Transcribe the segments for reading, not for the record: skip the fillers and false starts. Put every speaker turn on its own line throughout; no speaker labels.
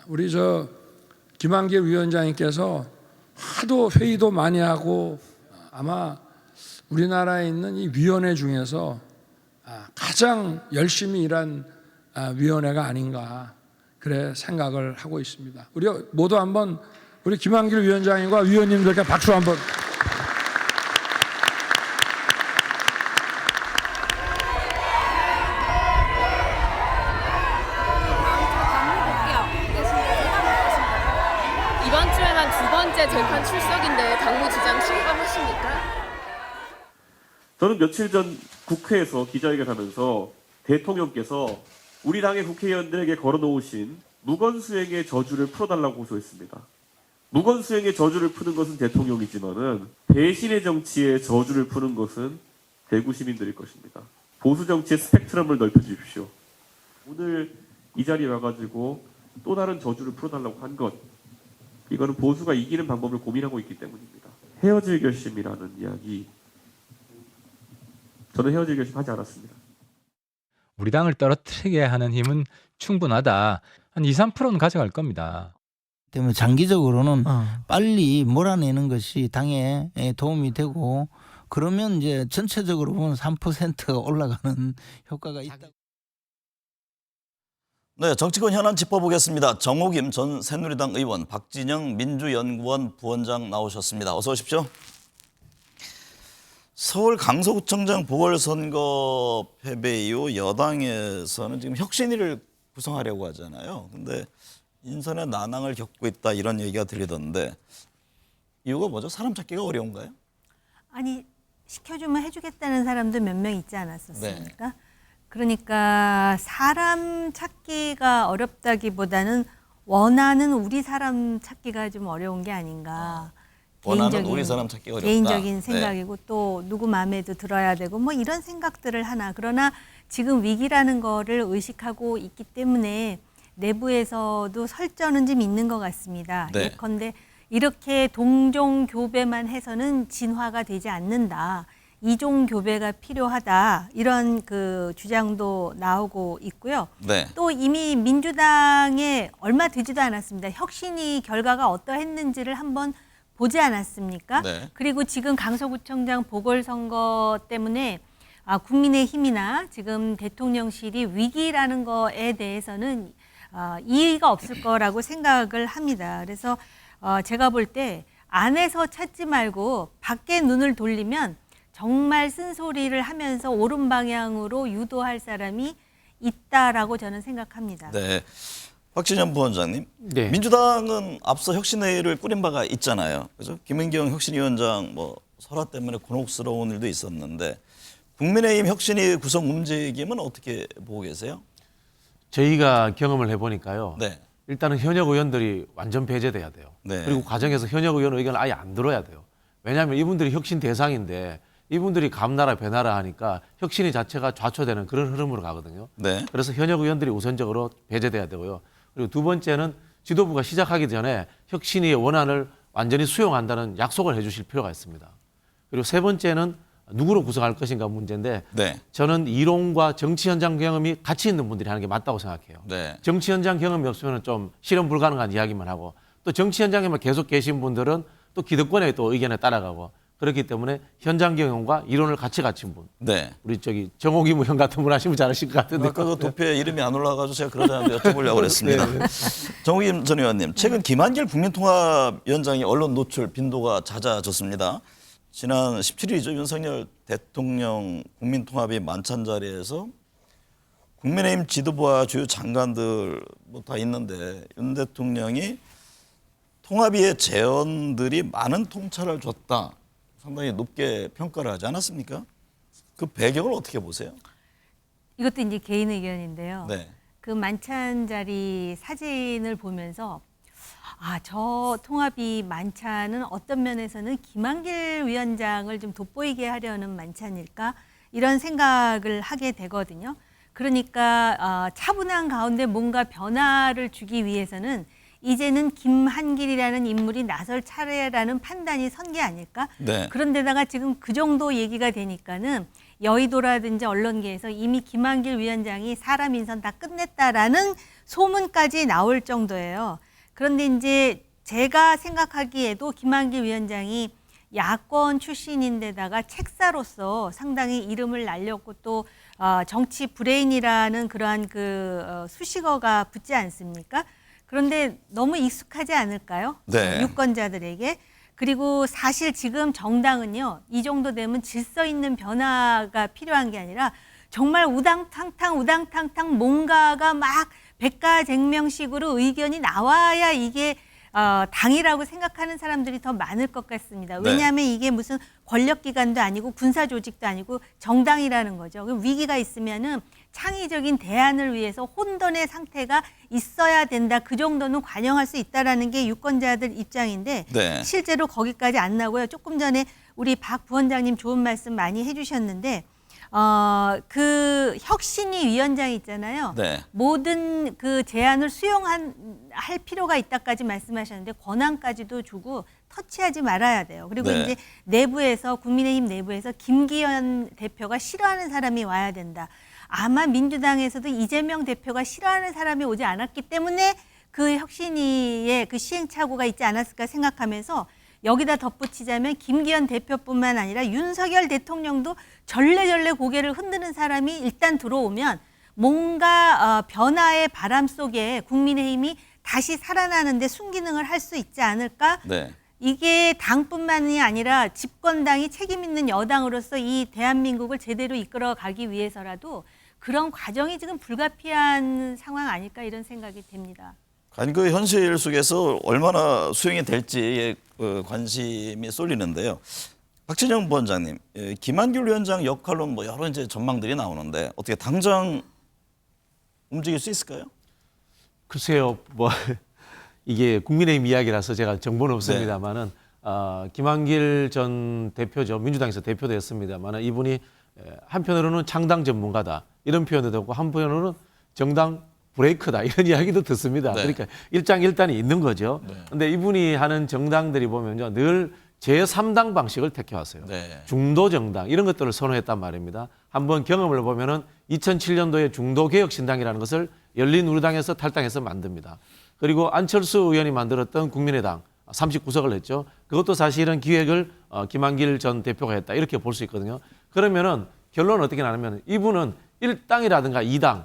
우리 김한길 위원장님께서 하도 회의도 많이 하고 아마 우리나라에 있는 이 위원회 중에서 가장 열심히 일한 위원회가 아닌가 그래 생각을 하고 있습니다. 우리 모두 한번 우리 김한길 위원장님과 위원님들께 박수 한번.
이번 주에만 2번째 재판 출석인데 당무지장 실감하십니까?
저는 며칠 전 국회에서 기자회견하면서 대통령께서 우리 당의 국회의원들에게 걸어놓으신 무건수행의 저주를 풀어달라고 호소했습니다. 무건수행의 저주를 푸는 것은 대통령이지만은 배신의 정치의 저주를 푸는 것은 대구 시민들일 것입니다. 보수 정치의 스펙트럼을 넓혀주십시오. 오늘 이 자리에 와가지고 또 다른 저주를 풀어달라고 한 것, 이거는 보수가 이기는 방법을 고민하고 있기 때문입니다. 헤어질 결심이라는 이야기, 저는 헤어질 결심 하지 않았습니다.
우리 당을 떨어뜨리게 하는 힘은 충분하다. 한 2, 3%는 가져갈 겁니다.
때문에 장기적으로는 빨리 몰아내는 것이 당에 도움이 되고, 그러면 이제 전체적으로 보면 3%가 올라가는 효과가 있다.
네, 정치권 현안 짚어보겠습니다. 정호김 전 새누리당 의원, 박진영 민주연구원 부원장 나오셨습니다. 어서 오십시오. 서울 강서구청장 보궐선거 패배 이후 여당에서는 지금 혁신위를 구성하려고 하잖아요. 근데 인선의 난항을 겪고 있다 이런 얘기가 들리던데 이유가 뭐죠? 사람 찾기가 어려운가요?
아니, 시켜주면 해주겠다는 사람도 몇 명 있지 않았었습니까?
네.
그러니까 사람 찾기가 어렵다기보다는 원하는 우리 사람 찾기가 좀 어려운 게 아닌가.
원하는 우리 사람 찾기가 어렵다.
개인적인
네.
생각이고 또 누구 마음에도 들어야 되고 뭐 이런 생각들을 하나. 그러나 지금 위기라는 거를 의식하고 있기 때문에 내부에서도 설전은 좀 있는 것 같습니다.
네.
예컨대 이렇게 동종 교배만 해서는 진화가 되지 않는다. 이종 교배가 필요하다. 이런 그 주장도 나오고 있고요.
네.
또 이미 민주당에 얼마 되지도 않았습니다. 혁신이 결과가 어떠했는지를 한번 보지 않았습니까?
네.
그리고 지금 강서구청장 보궐선거 때문에 국민의힘이나 지금 대통령실이 위기라는 거에 대해서는 이의가 없을 거라고 생각을 합니다. 그래서 제가 볼 때 안에서 찾지 말고 밖에 눈을 돌리면 정말 쓴소리를 하면서 옳은 방향으로 유도할 사람이 있다라고 저는 생각합니다.
네. 박진영 부원장님,
네.
민주당은 앞서 혁신회의를 꾸린 바가 있잖아요. 그래서 김은경 혁신위원장 설화 때문에 곤혹스러운 일도 있었는데 국민의힘 혁신위 구성 움직임은 어떻게 보고 계세요?
저희가 경험을 해보니까요.
네.
일단은 현역 의원들이 완전 배제돼야 돼요.
네.
그리고 과정에서 현역 의원 의견을 아예 안 들어야 돼요. 왜냐하면 이분들이 혁신 대상인데 이분들이 감나라 배나라 하니까 혁신이 자체가 좌초되는 그런 흐름으로 가거든요.
네.
그래서 현역 의원들이 우선적으로 배제돼야 되고요. 그리고 두 번째는 지도부가 시작하기 전에 혁신의 원안을 완전히 수용한다는 약속을 해주실 필요가 있습니다. 그리고 세 번째는 누구로 구성할 것인가 문제인데
네.
저는 이론과 정치 현장 경험이 같이 있는 분들이 하는 게 맞다고 생각해요.
네.
정치 현장 경험이 없으면 좀 실현 불가능한 이야기만 하고 또 정치 현장에만 계속 계신 분들은 또 기득권의 또 의견에 따라가고 그렇기 때문에 현장 경험과 이론을 같이 갖춘 분.
네.
우리 정호기 의원 같은 분 하시면 잘하실 것 같은데.
아까 그 도표에 이름이 안 올라가서 제가 그러자는데 여쭤보려고 그랬습니다. 정호김 전 의원님, 최근 김한길 국민통합위원장이 언론 노출 빈도가 잦아졌습니다. 지난 17일이죠. 윤석열 대통령 국민통합위 만찬 자리에서 국민의힘 지도부와 주요 장관들 다 있는데 윤 대통령이 통합위의 재원들이 많은 통찰을 줬다. 상당히 높게 평가를 하지 않았습니까? 그 배경을 어떻게 보세요?
이것도 이제 개인 의견인데요.
네.
그 만찬 자리 사진을 보면서 저 통합이 만찬은 어떤 면에서는 김한길 위원장을 좀 돋보이게 하려는 만찬일까? 이런 생각을 하게 되거든요. 그러니까 차분한 가운데 뭔가 변화를 주기 위해서는 이제는 김한길이라는 인물이 나설 차례라는 판단이 선 게 아닐까?
네.
그런데다가 지금 그 정도 얘기가 되니까는 여의도라든지 언론계에서 이미 김한길 위원장이 사람 인선 다 끝냈다라는 소문까지 나올 정도예요. 그런데 이제 제가 생각하기에도 김한길 위원장이 야권 출신인데다가 책사로서 상당히 이름을 날렸고 또 정치 브레인이라는 그러한 수식어가 붙지 않습니까? 그런데 너무 익숙하지 않을까요?
네.
유권자들에게. 그리고 사실 지금 정당은요, 이 정도 되면 질서 있는 변화가 필요한 게 아니라 정말 우당탕탕 뭔가가 막 백가쟁명식으로 의견이 나와야 이게 당이라고 생각하는 사람들이 더 많을 것 같습니다.
네.
왜냐하면 이게 무슨 권력기관도 아니고 군사조직도 아니고 정당이라는 거죠. 그럼 위기가 있으면은 창의적인 대안을 위해서 혼돈의 상태가 있어야 된다. 그 정도는 관용할 수 있다라는 게 유권자들 입장인데
네.
실제로 거기까지 안 나고요. 조금 전에 우리 박 부원장님 좋은 말씀 많이 해주셨는데 그 혁신위 위원장 있잖아요.
네.
모든 그 제안을 할 필요가 있다까지 말씀하셨는데 권한까지도 주고 터치하지 말아야 돼요. 그리고
네.
이제 내부에서 국민의힘 내부에서 김기현 대표가 싫어하는 사람이 와야 된다. 아마 민주당에서도 이재명 대표가 싫어하는 사람이 오지 않았기 때문에 그 혁신위의 그 시행착오가 있지 않았을까 생각하면서 여기다 덧붙이자면 김기현 대표뿐만 아니라 윤석열 대통령도 절레절레 고개를 흔드는 사람이 일단 들어오면 뭔가 변화의 바람 속에 국민의힘이 다시 살아나는데 순기능을 할 수 있지 않을까?
네.
이게 당뿐만이 아니라 집권당이 책임 있는 여당으로서 이 대한민국을 제대로 이끌어가기 위해서라도 그런 과정이 지금 불가피한 상황 아닐까 이런 생각이 됩니다.
과연 그 현실 속에서 얼마나 수용이 될지에 관심이 쏠리는데요. 박진영 부원장님, 김한길 위원장 역할로 뭐 여러 이제 전망들이 나오는데 어떻게 당장 움직일 수 있을까요?
글쎄요, 뭐 이게 국민의힘 이야기라서 제가 정보는 없습니다만은 김한길 전 대표죠, 민주당에서 대표됐습니다만은 이분이 한편으로는 창당 전문가다 이런 표현도 되고 한편으로는 정당 브레이크다 이런 이야기도 듣습니다.
네.
그러니까 일장일단이 있는 거죠.
네.
근데 이분이 하는 정당들이 보면요 늘 제3당 방식을 택해왔어요.
네.
중도 정당 이런 것들을 선호했단 말입니다. 한번 경험을 보면은 2007년도에 중도개혁신당이라는 것을 열린우리당에서 탈당해서 만듭니다. 그리고 안철수 의원이 만들었던 국민의당 39석을 했죠. 그것도 사실은 기획을 김한길 전 대표가 했다 이렇게 볼 수 있거든요. 그러면은 결론은 어떻게 나냐면 이분은 1당이라든가 2당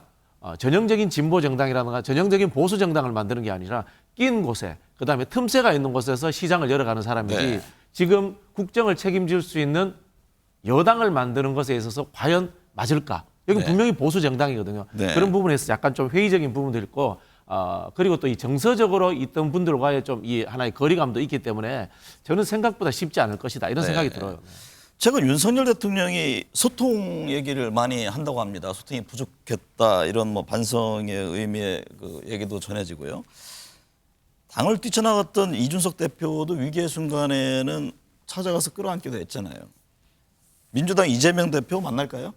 전형적인 진보 정당이라든가 전형적인 보수 정당을 만드는 게 아니라 낀 곳에 그다음에 틈새가 있는 곳에서 시장을 열어가는 사람이지
네.
지금 국정을 책임질 수 있는 여당을 만드는 것에 있어서 과연 맞을까? 여기
네.
분명히 보수 정당이거든요.
네.
그런 부분에서 약간 좀 회의적인 부분도 있고 그리고 또 이 정서적으로 있던 분들과의 좀 이 하나의 거리감도 있기 때문에 저는 생각보다 쉽지 않을 것이다 이런
네.
생각이 들어요.
최근 윤석열 대통령이 소통 얘기를 많이 한다고 합니다. 소통이 부족했다 이런 뭐 반성의 의미의 그 얘기도 전해지고요. 당을 뛰쳐나갔던 이준석 대표도 위기의 순간에는 찾아가서 끌어안기도 했잖아요. 민주당 이재명 대표 만날까요?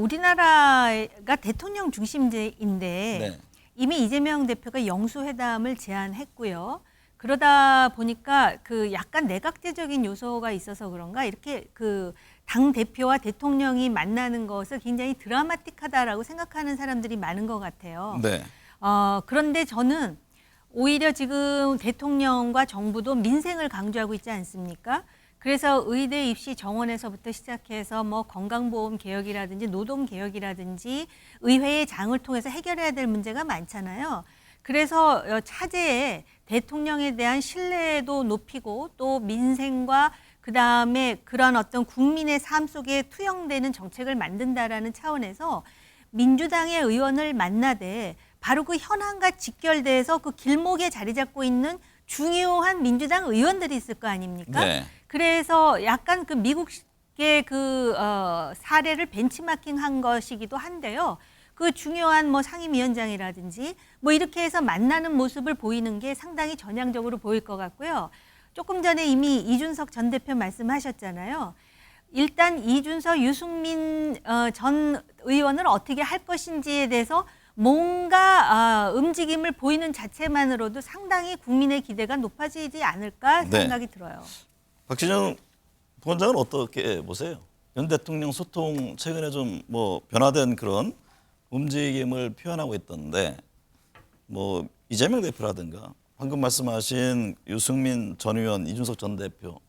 우리나라가 대통령 중심제인데
네.
이미 이재명 대표가 영수회담을 제안했고요. 그러다 보니까 그 약간 내각제적인 요소가 있어서 그런가 이렇게 그 당 대표와 대통령이 만나는 것을 굉장히 드라마틱하다라고 생각하는 사람들이 많은 것 같아요.
네.
그런데 저는 오히려 지금 대통령과 정부도 민생을 강조하고 있지 않습니까? 그래서 의대 입시 정원에서부터 시작해서 뭐 건강보험 개혁이라든지 노동 개혁이라든지 의회의 장을 통해서 해결해야 될 문제가 많잖아요. 그래서 차제에 대통령에 대한 신뢰도 높이고 또 민생과 그다음에 그런 어떤 국민의 삶 속에 투영되는 정책을 만든다라는 차원에서 민주당의 의원을 만나되 바로 그 현안과 직결돼서 그 길목에 자리 잡고 있는 중요한 민주당 의원들이 있을 거 아닙니까?
네.
그래서 약간 그 미국의 그 사례를 벤치마킹한 것이기도 한데요. 그 중요한 뭐 상임위원장이라든지 뭐 이렇게 해서 만나는 모습을 보이는 게 상당히 전향적으로 보일 것 같고요. 조금 전에 이미 이준석 전 대표 말씀하셨잖아요. 일단 이준석, 유승민 전 의원을 어떻게 할 것인지에 대해서 뭔가 움직임을 보이는 자체만으로도 상당히 국민의 기대가 높아지지 않을까 생각이 들어요.
박진영 부원장은 어떻게 보세요? 윤 대통령 소통 최근에 좀 뭐 변화된 그런 움직임을 표현하고 있던데 뭐 이재명 대표라든가 방금 말씀하신 유승민 전 의원, 이준석 전 대표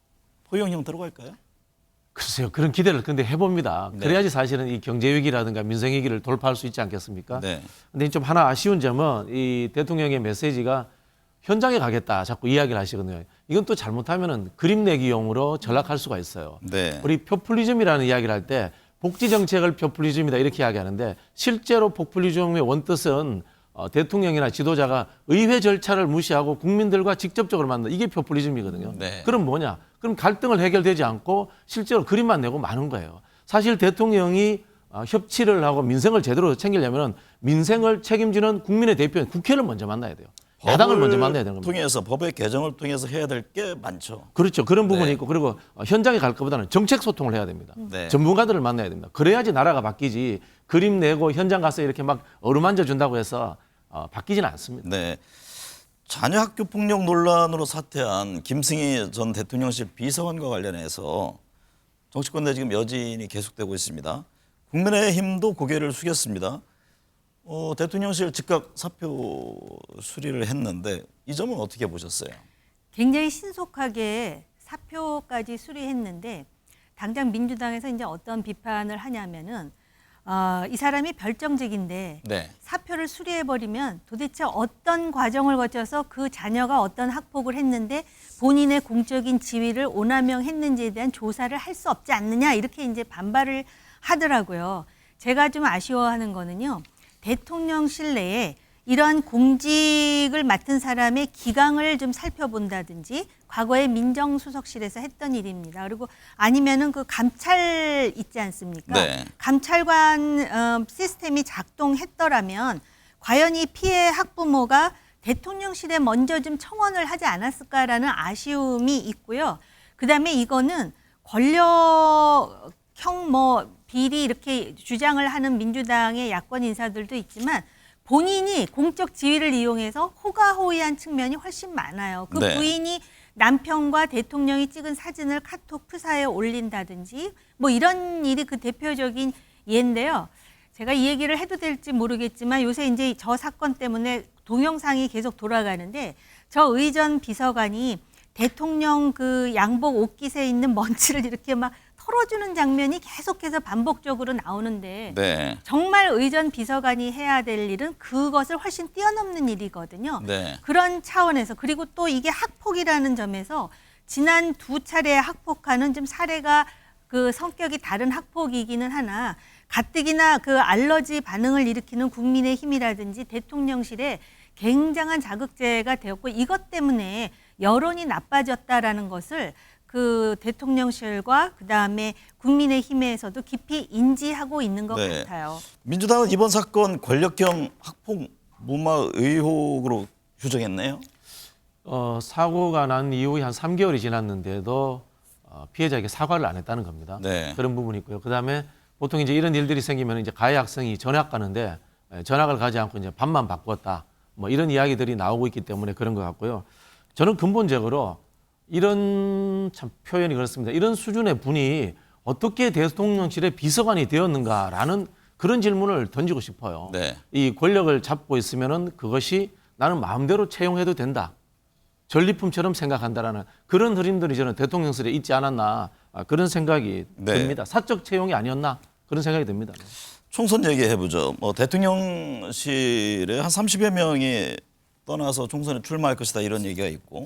포용 형태로 갈까요?
글쎄요. 그런 기대를 근데 해봅니다.
네.
그래야지 사실은 이 경제 위기라든가 민생 위기를 돌파할 수 있지 않겠습니까?
네.
근데 좀 하나 아쉬운 점은 이 대통령의 메시지가 현장에 가겠다 자꾸 이야기를 하시거든요. 이건 또 잘못하면은 그림 내기용으로 전락할 수가 있어요.
네.
우리 포퓰리즘이라는 이야기를 할 때 복지 정책을 포퓰리즘이다 이렇게 이야기하는데 실제로 포퓰리즘의 원뜻은 대통령이나 지도자가 의회 절차를 무시하고 국민들과 직접적으로 만나 이게 포퓰리즘이거든요.
네.
그럼 뭐냐? 그럼 갈등을 해결되지 않고 실제로 그림만 내고 마는 거예요. 사실 대통령이 협치를 하고 민생을 제대로 챙기려면 민생을 책임지는 국민의 대표인 국회를 먼저 만나야 돼요. 야당을 먼저 만나야 되는 겁니다.
통해서 법의 개정을 통해서 해야 될 게 많죠.
그렇죠. 그런 부분이
네.
있고 그리고 현장에 갈 것보다는 정책 소통을 해야 됩니다.
네.
전문가들을 만나야 됩니다. 그래야지 나라가 바뀌지 그림 내고 현장 가서 이렇게 막 어루만져 준다고 해서 바뀌지는 않습니다.
네. 자녀 학교 폭력 논란으로 사퇴한 김승희 전 대통령실 비서관과 관련해서 정치권 내 지금 여진이 계속되고 있습니다. 국민의힘도 고개를 숙였습니다. 대통령실 즉각 사표 수리를 했는데 이 점은 어떻게 보셨어요?
굉장히 신속하게 사표까지 수리했는데 당장 민주당에서 이제 어떤 비판을 하냐면은 이 사람이 별정직인데
네.
사표를 수리해버리면 도대체 어떤 과정을 거쳐서 그 자녀가 어떤 학폭을 했는데 본인의 공적인 지위를 오남용했는지에 대한 조사를 할 수 없지 않느냐 이렇게 이제 반발을 하더라고요. 제가 좀 아쉬워하는 거는요. 대통령실 내에 이런 공직을 맡은 사람의 기강을 좀 살펴본다든지 과거에 민정수석실에서 했던 일입니다. 그리고 아니면은 그 감찰 있지 않습니까?
네.
감찰관 시스템이 작동했더라면 과연 이 피해 학부모가 대통령실에 먼저 좀 청원을 하지 않았을까라는 아쉬움이 있고요. 그다음에 이거는 권력형 비리 이렇게 주장을 하는 민주당의 야권 인사들도 있지만 본인이 공적 지위를 이용해서 호가호위한 측면이 훨씬 많아요. 그
네.
부인이 남편과 대통령이 찍은 사진을 카톡 프사에 올린다든지 뭐 이런 일이 그 대표적인 예인데요. 제가 이 얘기를 해도 될지 모르겠지만 요새 이제 저 사건 때문에 동영상이 계속 돌아가는데 저 의전 비서관이 대통령 그 양복 옷깃에 있는 먼지를 이렇게 막 털어주는 장면이 계속해서 반복적으로 나오는데
네.
정말 의전 비서관이 해야 될 일은 그것을 훨씬 뛰어넘는 일이거든요.
네.
그런 차원에서 그리고 또 이게 학폭이라는 점에서 지난 2차례 학폭하는 좀 사례가 그 성격이 다른 학폭이기는 하나 가뜩이나 그 알러지 반응을 일으키는 국민의힘이라든지 대통령실에 굉장한 자극제가 되었고 이것 때문에 여론이 나빠졌다라는 것을 그 대통령실과 그다음에 국민의힘에서도 깊이 인지하고 있는 것
네.
같아요.
민주당은 이번 사건 권력형 학폭 무마 의혹으로 규정했네요.
사고가 난 이후에 한 3개월이 지났는데도 피해자에게 사과를 안 했다는 겁니다.
네.
그런 부분이 있고요. 그다음에 보통 이제 이런 일들이 생기면 이제 가해 학생이 전학 가는데 전학을 가지 않고 이제 반만 바꿨다. 뭐 이런 이야기들이 나오고 있기 때문에 그런 것 같고요. 저는 근본적으로 이런 참 표현이 그렇습니다. 이런 수준의 분이 어떻게 대통령실의 비서관이 되었는가라는 그런 질문을 던지고 싶어요.
네.
이 권력을 잡고 있으면은 그것이 나는 마음대로 채용해도 된다. 전리품처럼 생각한다라는 그런 흐름들이 저는 대통령실에 있지 않았나 그런 생각이
네.
듭니다. 사적 채용이 아니었나 그런 생각이 듭니다.
총선 얘기해보죠. 대통령실에 한 30여 명이 떠나서 총선에 출마할 것이다 이런 얘기가 있고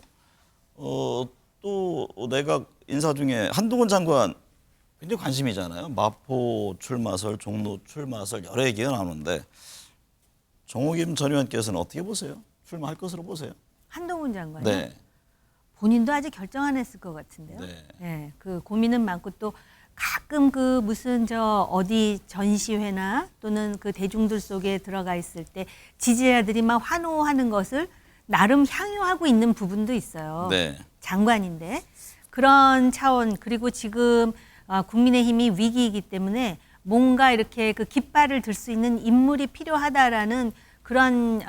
또 내각 인사 중에 한동훈 장관 굉장히 관심이잖아요. 마포 출마설, 종로 출마설 여러 얘기가 나오는데 정호김 전 의원께서는 어떻게 보세요? 출마할 것으로 보세요?
한동훈 장관이
네.
본인도 아직 결정 안 했을 것 같은데요.
네.
네, 그 고민은 많고 또 가끔 그 무슨 저 어디 전시회나 또는 그 대중들 속에 들어가 있을 때 지지자들이 막 환호하는 것을 나름 향유하고 있는 부분도 있어요.
네.
장관인데 그런 차원 그리고 지금 국민의힘이 위기이기 때문에 뭔가 이렇게 그 깃발을 들 수 있는 인물이 필요하다라는 그런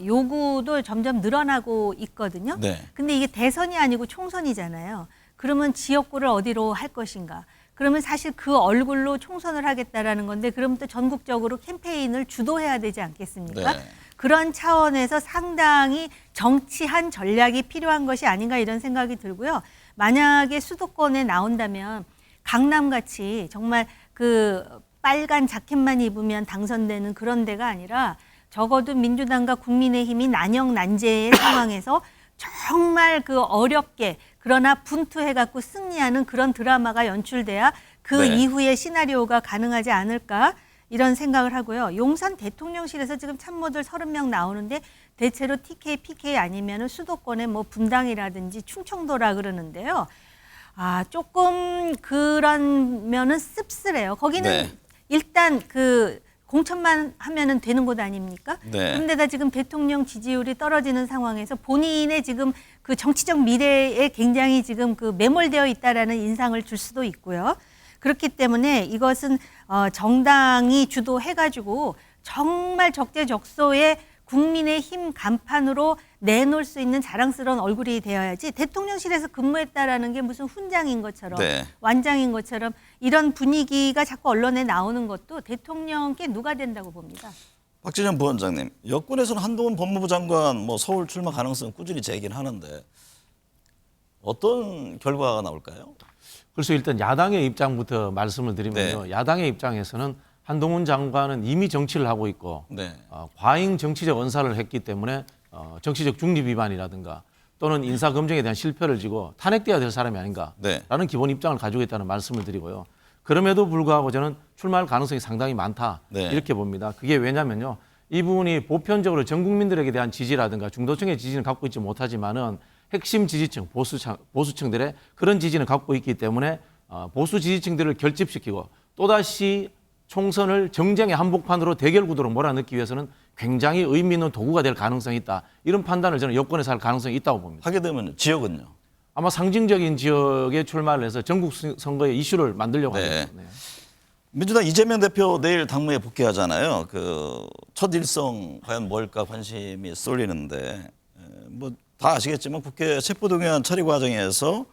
요구도 점점 늘어나고 있거든요.
네.
근데 이게 대선이 아니고 총선이잖아요. 그러면 지역구를 어디로 할 것인가? 그러면 사실 그 얼굴로 총선을 하겠다라는 건데 그러면 또 전국적으로 캠페인을 주도해야 되지 않겠습니까?
네.
그런 차원에서 상당히 정치한 전략이 필요한 것이 아닌가 이런 생각이 들고요. 만약에 수도권에 나온다면 강남같이 정말 그 빨간 자켓만 입으면 당선되는 그런 데가 아니라 적어도 민주당과 국민의힘이 난영난제의 상황에서 정말 그 어렵게 그러나 분투해갖고 승리하는 그런 드라마가 연출돼야 그
네.
이후의 시나리오가 가능하지 않을까 이런 생각을 하고요. 용산 대통령실에서 지금 참모들 30명 나오는데 대체로 TK, PK 아니면은 수도권의 뭐 분당이라든지 충청도라 그러는데요. 조금 그러면은 씁쓸해요. 거기는
네.
일단 그 공천만 하면은 되는 곳 아닙니까?
네.
그런데다 지금 대통령 지지율이 떨어지는 상황에서 본인의 지금 그 정치적 미래에 굉장히 지금 그 매몰되어 있다라는 인상을 줄 수도 있고요. 그렇기 때문에 이것은 정당이 주도해가지고 정말 적재적소에 국민의힘 간판으로 내놓을 수 있는 자랑스러운 얼굴이 되어야지 대통령실에서 근무했다라는 게 무슨 훈장인 것처럼
네.
완장인 것처럼 이런 분위기가 자꾸 언론에 나오는 것도 대통령께 누가 된다고 봅니다.
박진영 부원장님, 여권에서는 한동훈 법무부 장관 뭐 서울 출마 가능성 꾸준히 제기는 하는데 어떤 결과가 나올까요?
그래서 일단 야당의 입장부터 말씀을 드리면요.
네.
야당의 입장에서는 한동훈 장관은 이미 정치를 하고 있고
네.
과잉 정치적 언사를 했기 때문에 정치적 중립 위반이라든가 또는 인사검증에 대한 실패를 지고 탄핵돼야 될 사람이 아닌가라는
네.
기본 입장을 가지고 있다는 말씀을 드리고요. 그럼에도 불구하고 저는 출마할 가능성이 상당히 많다
네.
이렇게 봅니다. 그게 왜냐면요. 이분이 보편적으로 전 국민들에게 대한 지지라든가 중도층의 지지는 갖고 있지 못하지만은 핵심 지지층, 보수층들의 그런 지지는 갖고 있기 때문에 보수 지지층들을 결집시키고 또다시 총선을 정쟁의 한복판으로 대결 구도로 몰아넣기 위해서는 굉장히 의미 있는 도구가 될 가능성이 있다. 이런 판단을 저는 여권에서 할 가능성이 있다고 봅니다.
하게 되면 지역은요?
아마 상징적인 지역에 출마를 해서 전국 선거의 이슈를 만들려고
네.
하죠. 네.
민주당 이재명 대표 내일 당무에 복귀하잖아요. 그 첫 일성 과연 뭘까 관심이 쏠리는데 뭐 다 아시겠지만 국회 체포동의안 처리 과정에서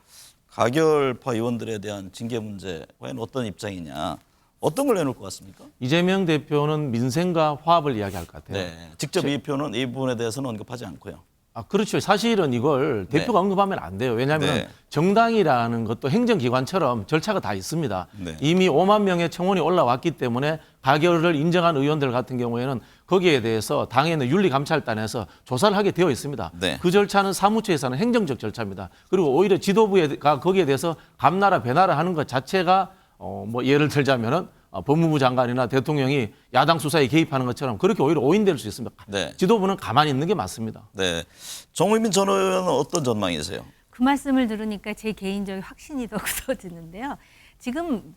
가결파 의원들에 대한 징계 문제 과연 어떤 입장이냐, 어떤 걸 내놓을 것 같습니까?
이재명 대표는 민생과 화합을 이야기할 것 같아요.
네, 직접 이 표는 이 부분에 대해서는 언급하지 않고요.
그렇죠. 사실은 이걸 대표가 언급하면 안 돼요. 왜냐하면
네.
정당이라는 것도 행정기관처럼 절차가 다 있습니다.
네.
이미 5만 명의 청원이 올라왔기 때문에 가결을 인정한 의원들 같은 경우에는 거기에 대해서 당에는 윤리감찰단에서 조사를 하게 되어 있습니다.
네.
그 절차는 사무처에서는 행정적 절차입니다. 그리고 오히려 지도부가 거기에 대해서 감나라 배나라 하는 것 자체가 뭐 예를 들자면은 법무부 장관이나 대통령이 야당 수사에 개입하는 것처럼 그렇게 오히려 오인될 수 있습니다.
네.
지도부는 가만히 있는 게 맞습니다.
네, 정의민 전 의원은 어떤 전망이세요?
그 말씀을 들으니까 제 개인적인 확신이 더 굳어지는데요. 지금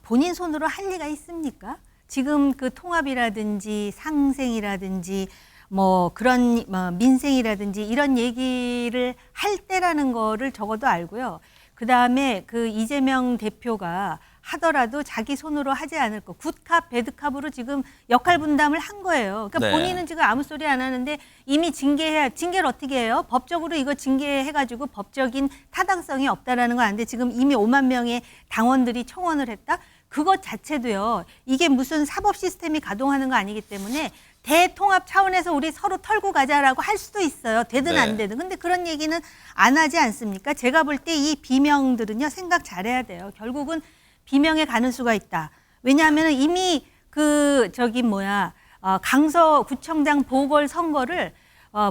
본인 손으로 할 리가 있습니까? 지금 그 통합이라든지 상생이라든지 뭐 그런 민생이라든지 이런 얘기를 할 때라는 거를 적어도 알고요. 그다음에 그 이재명 대표가 하더라도 자기 손으로 하지 않을 거. 굿캅, 배드캅으로 지금 역할 분담을 한 거예요. 그러니까
네.
본인은 지금 아무 소리 안 하는데 이미 징계를 어떻게 해요? 법적으로 이거 징계해가지고 법적인 타당성이 없다라는 거 아는데 지금 이미 5만 명의 당원들이 청원을 했다? 그것 자체도요. 이게 무슨 사법 시스템이 가동하는 거 아니기 때문에 대통합 차원에서 우리 서로 털고 가자라고 할 수도 있어요. 되든
네.
안 되든. 근데 그런 얘기는 안 하지 않습니까? 제가 볼 때 이 비명들은요. 생각 잘해야 돼요. 결국은 비명에 가는 수가 있다. 왜냐하면 이미 강서구청장 보궐선거를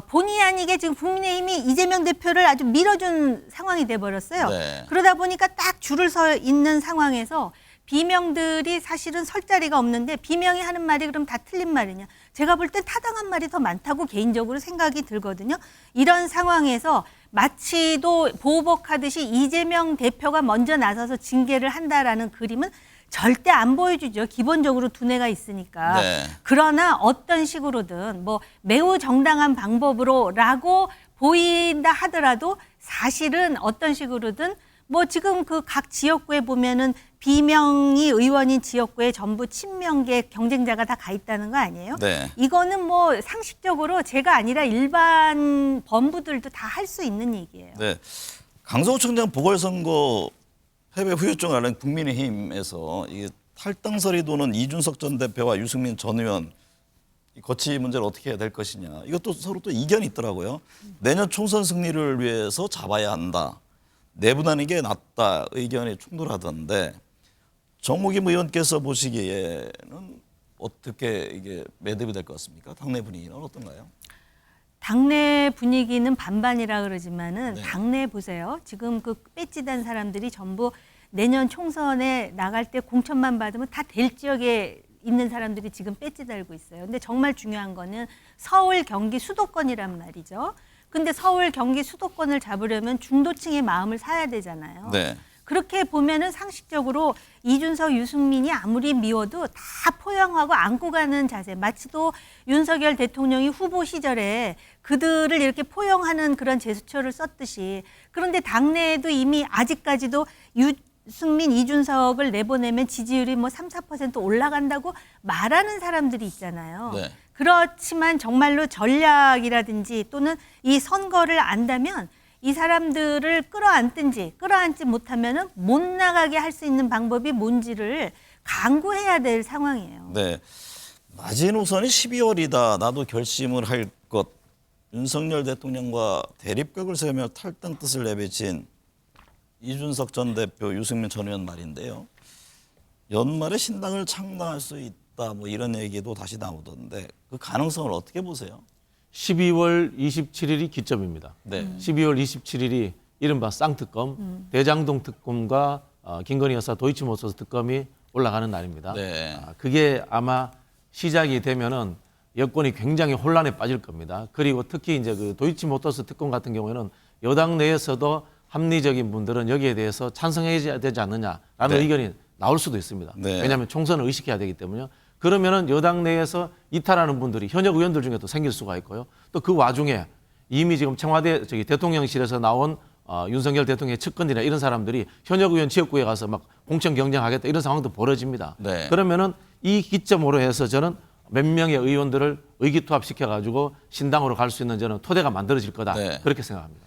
본의 아니게 지금 국민의힘이 이재명 대표를 아주 밀어준 상황이 돼버렸어요.
네.
그러다 보니까 딱 줄을 서 있는 상황에서 비명들이 사실은 설 자리가 없는데 비명이 하는 말이 그럼 다 틀린 말이냐. 제가 볼 땐 타당한 말이 더 많다고 개인적으로 생각이 들거든요. 이런 상황에서 마치도 보복하듯이 이재명 대표가 먼저 나서서 징계를 한다라는 그림은 절대 안 보여주죠. 기본적으로 두뇌가 있으니까.
네.
그러나 어떤 식으로든 뭐 매우 정당한 방법으로라고 보인다 하더라도 사실은 어떤 식으로든 뭐 지금 그 각 지역구에 보면은 비명의 의원인 지역구에 전부 친명계 경쟁자가 다 가 있다는 거 아니에요?
네.
이거는 뭐 상식적으로 제가 아니라 일반 범부들도 다 할 수 있는 얘기예요.
네, 강서구청장 보궐선거 패배 후유증을 앓는 국민의힘에서 이게 탈당설이 도는 이준석 전 대표와 유승민 전 의원 이 거치 문제를 어떻게 해야 될 것이냐. 이것도 서로 또 이견이 있더라고요. 내년 총선 승리를 위해서 잡아야 한다. 내분하는 게 낫다. 의견이 충돌하던데 정무김 의원께서 보시기에는 어떻게 이게 매듭이 될 것 같습니까? 당내 분위기는 어떤가요?
당내 분위기는 반반이라 그러지만은
네.
당내 보세요. 지금 그 배지단 사람들이 전부 내년 총선에 나갈 때 공천만 받으면 다 될 지역에 있는 사람들이 지금 배지 달고 있어요. 근데 정말 중요한 거는 서울, 경기, 수도권이란 말이죠. 근데 서울, 경기, 수도권을 잡으려면 중도층의 마음을 사야 되잖아요.
네.
그렇게 보면은 상식적으로 이준석, 유승민이 아무리 미워도 다 포용하고 안고 가는 자세. 마치도 윤석열 대통령이 후보 시절에 그들을 이렇게 포용하는 그런 제스처를 썼듯이. 그런데 당내에도 이미 아직까지도 유승민, 이준석을 내보내면 지지율이 뭐 3, 4% 올라간다고 말하는 사람들이 있잖아요.
네.
그렇지만 정말로 전략이라든지 또는 이 선거를 안다면 이 사람들을 끌어안든지 끌어안지 못하면은 못 나가게 할 수 있는 방법이 뭔지를 강구해야 될 상황이에요.
네. 마지노선이 12월이다. 나도 결심을 할 것. 윤석열 대통령과 대립각을 세우며 탈당 뜻을 내비친 이준석 전 대표, 유승민 전 의원 말인데요. 연말에 신당을 창당할 수 있다. 뭐 이런 얘기도 다시 나오던데 그 가능성을 어떻게 보세요?
12월 27일이 기점입니다.
네.
12월 27일이 이른바 쌍특검, 대장동 특검과 김건희 여사 도이치모터스 특검이 올라가는 날입니다.
네.
그게 아마 시작이 되면은 여권이 굉장히 혼란에 빠질 겁니다. 그리고 특히 이제 그 도이치모터스 특검 같은 경우에는 여당 내에서도 합리적인 분들은 여기에 대해서 찬성해야 되지 않느냐라는
네.
의견이 나올 수도 있습니다.
네.
왜냐하면 총선을 의식해야 되기 때문에요. 그러면은 여당 내에서 이탈하는 분들이 현역 의원들 중에 또 생길 수가 있고요. 또 그 와중에 이미 지금 청와대 대통령실에서 나온 윤석열 대통령의 측근이나 이런 사람들이 현역 의원 지역구에 가서 막 공천 경쟁하겠다 이런 상황도 벌어집니다.
네.
그러면은 이 기점으로 해서 저는 몇 명의 의원들을 의기투합시켜 가지고 신당으로 갈 수 있는 저는 토대가 만들어질 거다.
네.
그렇게 생각합니다.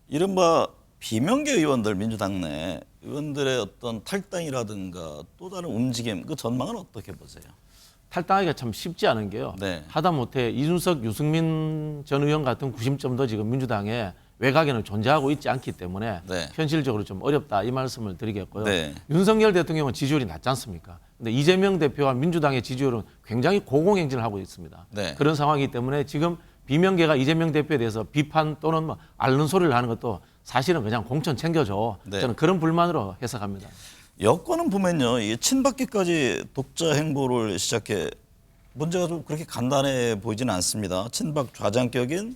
이른바 비명계 의원들 민주당 내 의원들의 어떤 탈당이라든가 또 다른 움직임 그 전망은 어떻게 보세요?
탈당하기가 참 쉽지 않은 게요.
네.
하다못해 이준석, 유승민 전 의원 같은 구심점도 지금 민주당에 외곽에는 존재하고 있지 않기 때문에
네.
현실적으로 좀 어렵다 이 말씀을 드리겠고요.
네.
윤석열 대통령은 지지율이 낮지 않습니까? 근데 이재명 대표와 민주당의 지지율은 굉장히 고공행진을 하고 있습니다.
네.
그런 상황이기 때문에 지금 비명계가 이재명 대표에 대해서 비판 또는 뭐 앓는 소리를 하는 것도 사실은 그냥 공천 챙겨줘.
네.
저는 그런 불만으로 해석합니다.
여권은 보면요, 이 친박계까지 독자 행보를 시작해 문제가 좀 그렇게 간단해 보이지는 않습니다. 친박 좌장격인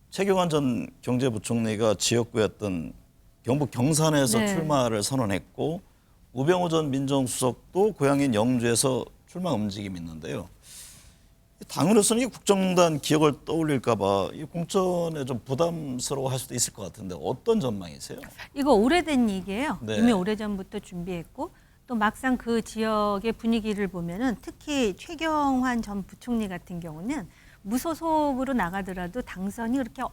최경환 전 경제부총리가 지역구였던 경북 경산에서
네.
출마를 선언했고 우병우 전 민정수석도 고향인 영주에서 출마 움직임이 있는데요. 당으로서는 이 국정농단 기억을 떠올릴까 봐 이 공천에 좀 부담스러워할 수도 있을 것 같은데 어떤 전망이세요?
이거 오래된 얘기예요.
네.
이미 오래전부터 준비했고 또 막상 그 지역의 분위기를 보면은 특히 최경환 전 부총리 같은 경우는 무소속으로 나가더라도 당선이 그렇게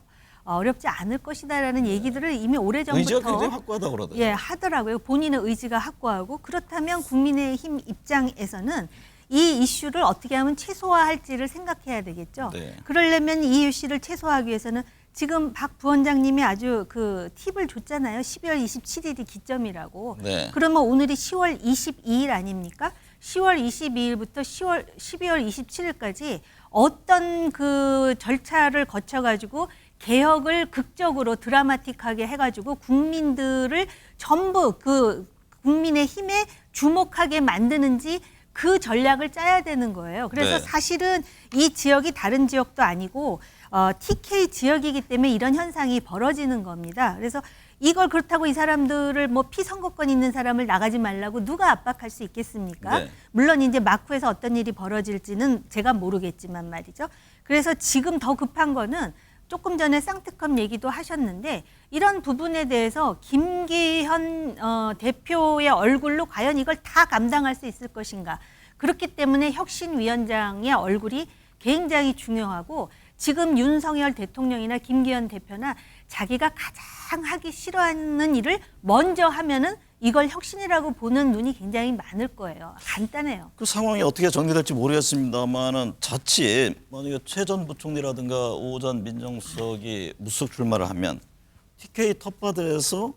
어렵지 않을 것이다라는 얘기들을 이미
의지가
오래전부터
굉장히 확고하다고 그러더라고요.
예, 하더라고요. 본인의 의지가 확고하고 그렇다면 국민의힘 입장에서는 이 이슈를 어떻게 하면 최소화할지를 생각해야 되겠죠.
네.
그러려면 이 이슈를 최소화하기 위해서는 지금 박 부원장님이 아주 그 팁을 줬잖아요. 12월 27일이 기점이라고.
네.
그러면 오늘이 10월 22일 아닙니까? 10월 22일부터 12월 27일까지 어떤 그 절차를 거쳐가지고 개혁을 극적으로 드라마틱하게 해가지고 국민들을 전부 그 국민의 힘에 주목하게 만드는지 그 전략을 짜야 되는 거예요. 그래서
네.
사실은 이 지역이 다른 지역도 아니고 TK 지역이기 때문에 이런 현상이 벌어지는 겁니다. 그래서 이걸 그렇다고 이 사람들을 뭐 피선거권 있는 사람을 나가지 말라고 누가 압박할 수 있겠습니까?
네.
물론 이제 마쿠에서 어떤 일이 벌어질지는 제가 모르겠지만 말이죠. 그래서 지금 더 급한 거는 조금 전에 쌍특검 얘기도 하셨는데 이런 부분에 대해서 김기현 대표의 얼굴로 과연 이걸 다 감당할 수 있을 것인가. 그렇기 때문에 혁신위원장의 얼굴이 굉장히 중요하고 지금 윤석열 대통령이나 김기현 대표나 자기가 가장 하기 싫어하는 일을 먼저 하면은 이걸 혁신이라고 보는 눈이 굉장히 많을 거예요. 간단해요.
그 상황이 어떻게 정리될지 모르겠습니다만은 자칫 만약에 최 전 부총리라든가 오 전 민정수석이 무소속 출마를 하면 TK 텃밭에서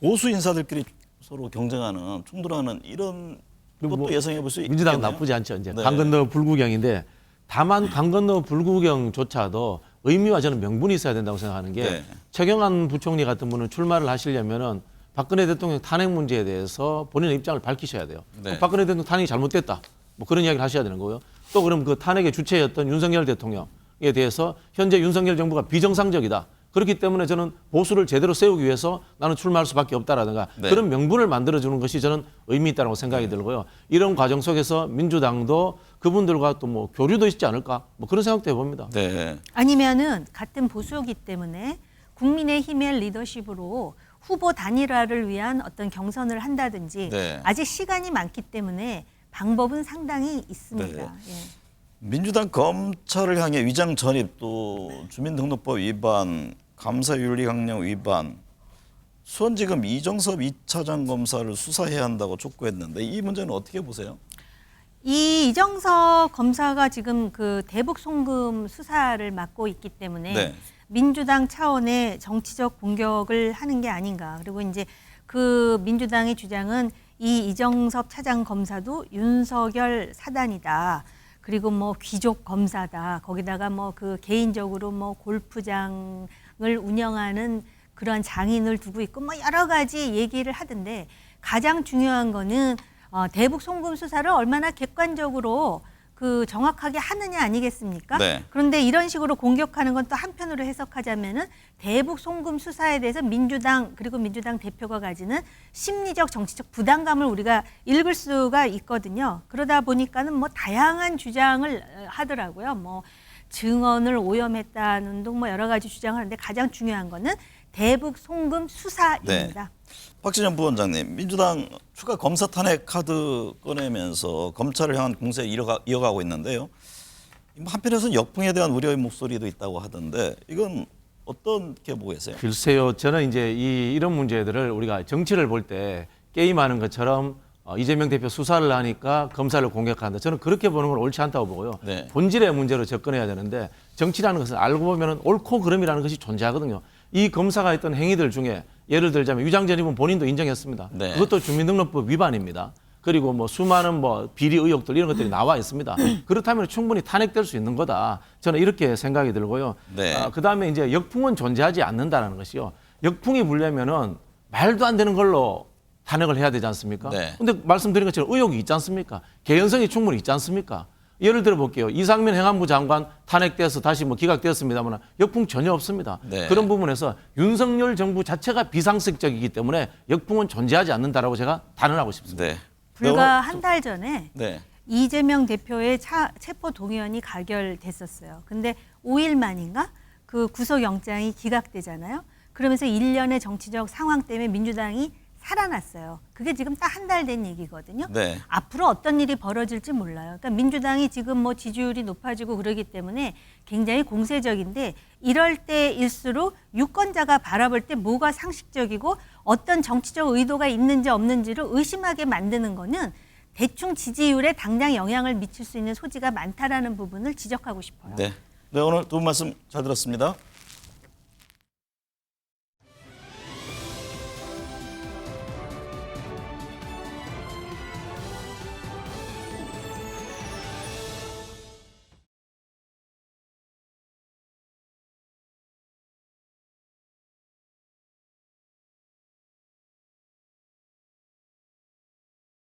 보수 인사들끼리 서로 경쟁하는 충돌하는 이런 것도
뭐
예상해 볼 수 있겠네요.
민주당 나쁘지 않죠. 이제
네.
강 건너 불구경인데 다만 강 건너 불구경조차도 의미와 저는 명분이 있어야 된다고 생각하는 게
네.
최경환 부총리 같은 분은 출마를 하시려면은 박근혜 대통령 탄핵 문제에 대해서 본인의 입장을 밝히셔야 돼요.
네.
박근혜 대통령 탄핵이 잘못됐다. 뭐 그런 이야기를 하셔야 되는 거고요. 또 그럼 그 탄핵의 주체였던 윤석열 대통령에 대해서 현재 윤석열 정부가 비정상적이다. 그렇기 때문에 저는 보수를 제대로 세우기 위해서 나는 출마할 수밖에 없다라든가
네.
그런 명분을 만들어주는 것이 저는 의미 있다고 생각이 들고요. 이런 과정 속에서 민주당도 그분들과 또 뭐 교류도 있지 않을까 뭐 그런 생각도 해봅니다.
네.
아니면은 같은 보수이기 때문에 국민의힘의 리더십으로 후보 단일화를 위한 어떤 경선을 한다든지
네.
아직 시간이 많기 때문에 방법은 상당히 있습니다.
네.
예.
민주당 검찰을 향해 위장 전입 또 주민등록법 위반, 감사윤리 강령 위반, 수원지검 이정섭 2차장 검사를 수사해야 한다고 촉구했는데 이 문제는 어떻게 보세요?
이 이정석 검사가 지금 그 대북 송금 수사를 맡고 있기 때문에
네.
민주당 차원의 정치적 공격을 하는 게 아닌가. 그리고 이제 그 민주당의 주장은 이 이정섭 차장 검사도 윤석열 사단이다. 그리고 뭐 귀족 검사다. 거기다가 뭐 그 개인적으로 뭐 골프장을 운영하는 그런 장인을 두고 있고 뭐 여러 가지 얘기를 하던데 가장 중요한 거는 대북 송금 수사를 얼마나 객관적으로 그 정확하게 하느냐 아니겠습니까?
네.
그런데 이런 식으로 공격하는 건 또 한편으로 해석하자면은 대북 송금 수사에 대해서 민주당 그리고 민주당 대표가 가지는 심리적 정치적 부담감을 우리가 읽을 수가 있거든요. 그러다 보니까는 뭐 다양한 주장을 하더라고요. 뭐 증언을 오염했다는 등 뭐 여러 가지 주장하는데 가장 중요한 거는 대북 송금 수사입니다.
박진영 부원장님, 민주당 추가 검사 탄핵 카드 꺼내면서 검찰을 향한 공세 이어가고 있는데요. 한편에서는 역풍에 대한 우려의 목소리도 있다고 하던데 이건 어떻게 보고 계세요?
글쎄요, 저는 이제 이런 문제들을 우리가 정치를 볼 때 게임하는 것처럼 이재명 대표 수사를 하니까 검사를 공격한다. 저는 그렇게 보는 건 옳지 않다고 보고요.
네.
본질의 문제로 접근해야 되는데 정치라는 것은 알고 보면 옳고 그름이라는 것이 존재하거든요. 이 검사가 했던 행위들 중에 예를 들자면 위장 전입은 본인도 인정했습니다.
네.
그것도 주민등록법 위반입니다. 그리고 뭐 수많은 뭐 비리 의혹들 이런 것들이 나와 있습니다. 그렇다면 충분히 탄핵될 수 있는 거다. 저는 이렇게 생각이 들고요.
네.
그다음에 이제 역풍은 존재하지 않는다는 것이요. 역풍이 불려면은 말도 안 되는 걸로 탄핵을 해야 되지 않습니까?
네.
근데 말씀드린 것처럼 의혹이 있지 않습니까? 개연성이 충분히 있지 않습니까? 예를 들어 볼게요. 이상민 행안부 장관 탄핵돼서 다시 뭐 기각되었습니다만 역풍 전혀 없습니다.
네.
그런 부분에서 윤석열 정부 자체가 비상식적이기 때문에 역풍은 존재하지 않는다라고 제가 단언하고 싶습니다.
네.
불과 한 달 전에
네.
이재명 대표의 체포 동의안이 가결됐었어요. 근데 5일 만인가 그 구속영장이 기각되잖아요. 그러면서 1년의 정치적 상황 때문에 민주당이 살아났어요. 그게 지금 딱 한 달 된 얘기거든요.
네.
앞으로 어떤 일이 벌어질지 몰라요. 그러니까 민주당이 지금 뭐 지지율이 높아지고 그러기 때문에 굉장히 공세적인데 이럴 때일수록 유권자가 바라볼 때 뭐가 상식적이고 어떤 정치적 의도가 있는지 없는지를 의심하게 만드는 거는 대충 지지율에 당장 영향을 미칠 수 있는 소지가 많다라는 부분을 지적하고 싶어요.
네. 네, 오늘 두 분 말씀 잘 들었습니다.